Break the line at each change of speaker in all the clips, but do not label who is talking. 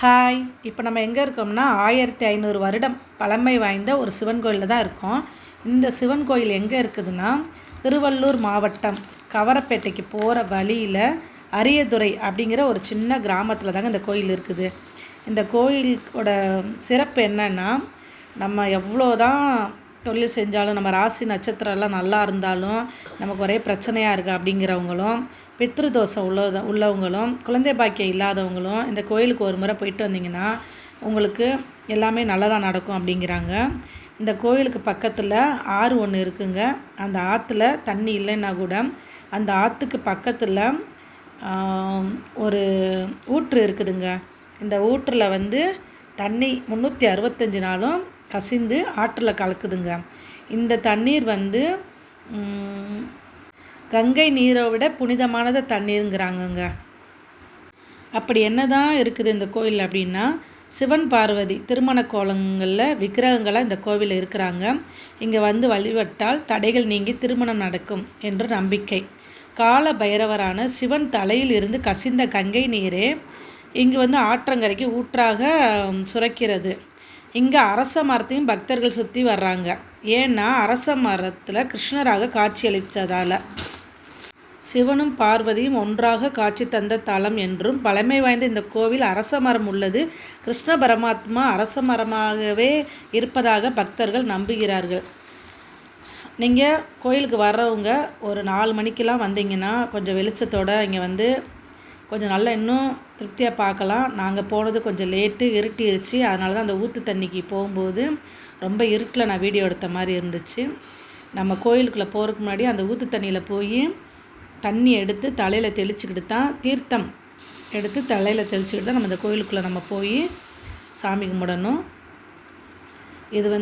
Hi. இப்போ நம்ம எங்கே இருக்கோம்னா 1500 வருடம் பழமை வாய்ந்த ஒரு சிவன் கோயிலில் தான் இருக்கோம். இந்த சிவன் கோயில் எங்கே இருக்குதுன்னா திருவள்ளூர் மாவட்டம் கவரப்பேட்டைக்கு போகிற வழியில் அரியதுறை அப்படிங்கிற ஒரு சின்ன கிராமத்தில் தாங்க இந்த கோயில் இருக்குது. இந்த கோயிலோட சிறப்பு என்னன்னா, நம்ம எவ்வளோ தான் தொழில் செஞ்சாலும், நம்ம ராசி நட்சத்திரம்லாம் நல்லா இருந்தாலும், நமக்கு ஒரே பிரச்சனையாக இருக்குது அப்படிங்கிறவங்களும், பித்ரு தோஷம் உள்ளவங்களும், குழந்தை பாக்கியம் இல்லாதவங்களும் இந்த கோயிலுக்கு ஒரு முறை போயிட்டு வந்தீங்கன்னா உங்களுக்கு எல்லாமே நல்லதாக நடக்கும் அப்படிங்கிறாங்க. இந்த கோயிலுக்கு பக்கத்தில் ஆறு ஒன்று இருக்குங்க. அந்த ஆற்றுல தண்ணி இல்லைன்னா கூட அந்த ஆற்றுக்கு பக்கத்தில் ஒரு ஊற்று இருக்குதுங்க. இந்த ஊற்றில் தண்ணி 365 நாளும் கசிந்து ஆற்றில் கலக்குதுங்க. இந்த தண்ணீர் கங்கை நீரை விட புனிதமானது தண்ணீருங்கிறாங்கங்க. அப்படி என்ன தான் இருக்குது இந்த கோயில் அப்படின்னா, சிவன் பார்வதி திருமண கோலங்களில் விக்கிரகங்களாக இந்த கோவிலில் இருக்கிறாங்க. இங்கே வழிபட்டால் தடைகள் நீங்கி திருமணம் நடக்கும் என்று நம்பிக்கை. கால பைரவரான சிவன் தலையில் இருந்து கசிந்த கங்கை நீரே இங்கு ஆற்றங்கரைக்கு ஊற்றாக சுரக்கிறது. இங்கே அரச மரத்தையும் பக்தர்கள் சுற்றி வர்றாங்க. ஏன்னா அரச மரத்தில் கிருஷ்ணராக காட்சி அளித்ததால். சிவனும் பார்வதியும் ஒன்றாக காட்சி தந்த தலம் என்றும் பழமை வாய்ந்த இந்த கோவில் அரச மரம் உள்ளது. கிருஷ்ண பரமாத்மா அரச மரமாகவே இருப்பதாக பக்தர்கள் நம்புகிறார்கள். நீங்கள் கோயிலுக்கு வர்றவங்க ஒரு 4 மணிக்கெலாம் வந்தீங்கன்னா கொஞ்சம் வெளிச்சத்தோடு இங்கே கொஞ்சம் நல்லா இன்னும் திருப்தியாக பார்க்கலாம். நாங்கள் போனது கொஞ்சம் லேட்டு, இருட்டிருச்சு. அதனால தான் அந்த ஊற்று தண்ணிக்கு போகும்போது ரொம்ப இருட்டில் நான் வீடியோ எடுத்த மாதிரி இருந்துச்சு. நம்ம கோயிலுக்குள்ளே போகிறதுக்கு முன்னாடி அந்த ஊற்று தண்ணியில் போய் தண்ணி எடுத்து தலையில் தெளிச்சுக்கிட்டு தான், தீர்த்தம் எடுத்து தலையில் தெளிச்சுக்கிட்டு தான் நம்ம இந்த கோயிலுக்குள்ளே நம்ம போய் சாமி கும்பிடணும். இது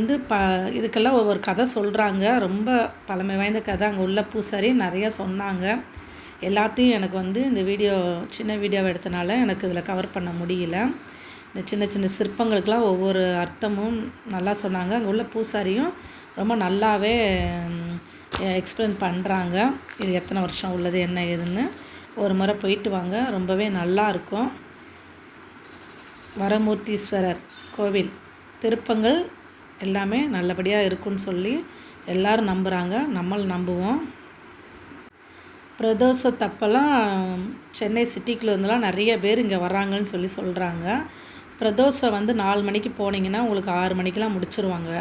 இதுக்கெல்லாம் ஒவ்வொரு கதை சொல்கிறாங்க. ரொம்ப பழமை வாய்ந்த கதை. அங்கே உள்ள பூசாரி நிறையா சொன்னாங்க. எல்லாத்தையும் எனக்கு இந்த சின்ன வீடியோவை எடுத்தனால எனக்கு இதில் கவர் பண்ண முடியல. இந்த சின்ன சின்ன சிற்பங்களுக்கெலாம் ஒவ்வொரு அர்த்தமும் நல்லா சொன்னாங்க. அங்கே உள்ள பூசாரியும் ரொம்ப நல்லாவே எக்ஸ்பிளைன் பண்ணுறாங்க. இது எத்தனை வருஷம் உள்ளது என்ன ஏதுன்னு. ஒரு முறை போயிட்டு வாங்க, ரொம்பவே நல்லாயிருக்கும். வரமூர்த்தீஸ்வரர் கோவில் திருப்பங்கள் எல்லாமே நல்லபடியாக இருக்குன்னு சொல்லி எல்லோரும் நம்புகிறாங்க. நம்மளும் நம்புவோம். பிரதோஷத்தப்பெல்லாம் சென்னை சிட்டிக்குள்ளே இருந்தெல்லாம் நிறைய பேர் இங்கே வர்றாங்கன்னு சொல்லி சொல்கிறாங்க. பிரதோஷம் 4 மணிக்கு போனீங்கன்னா உங்களுக்கு 6 மணிக்கெலாம் முடிச்சிருவாங்க.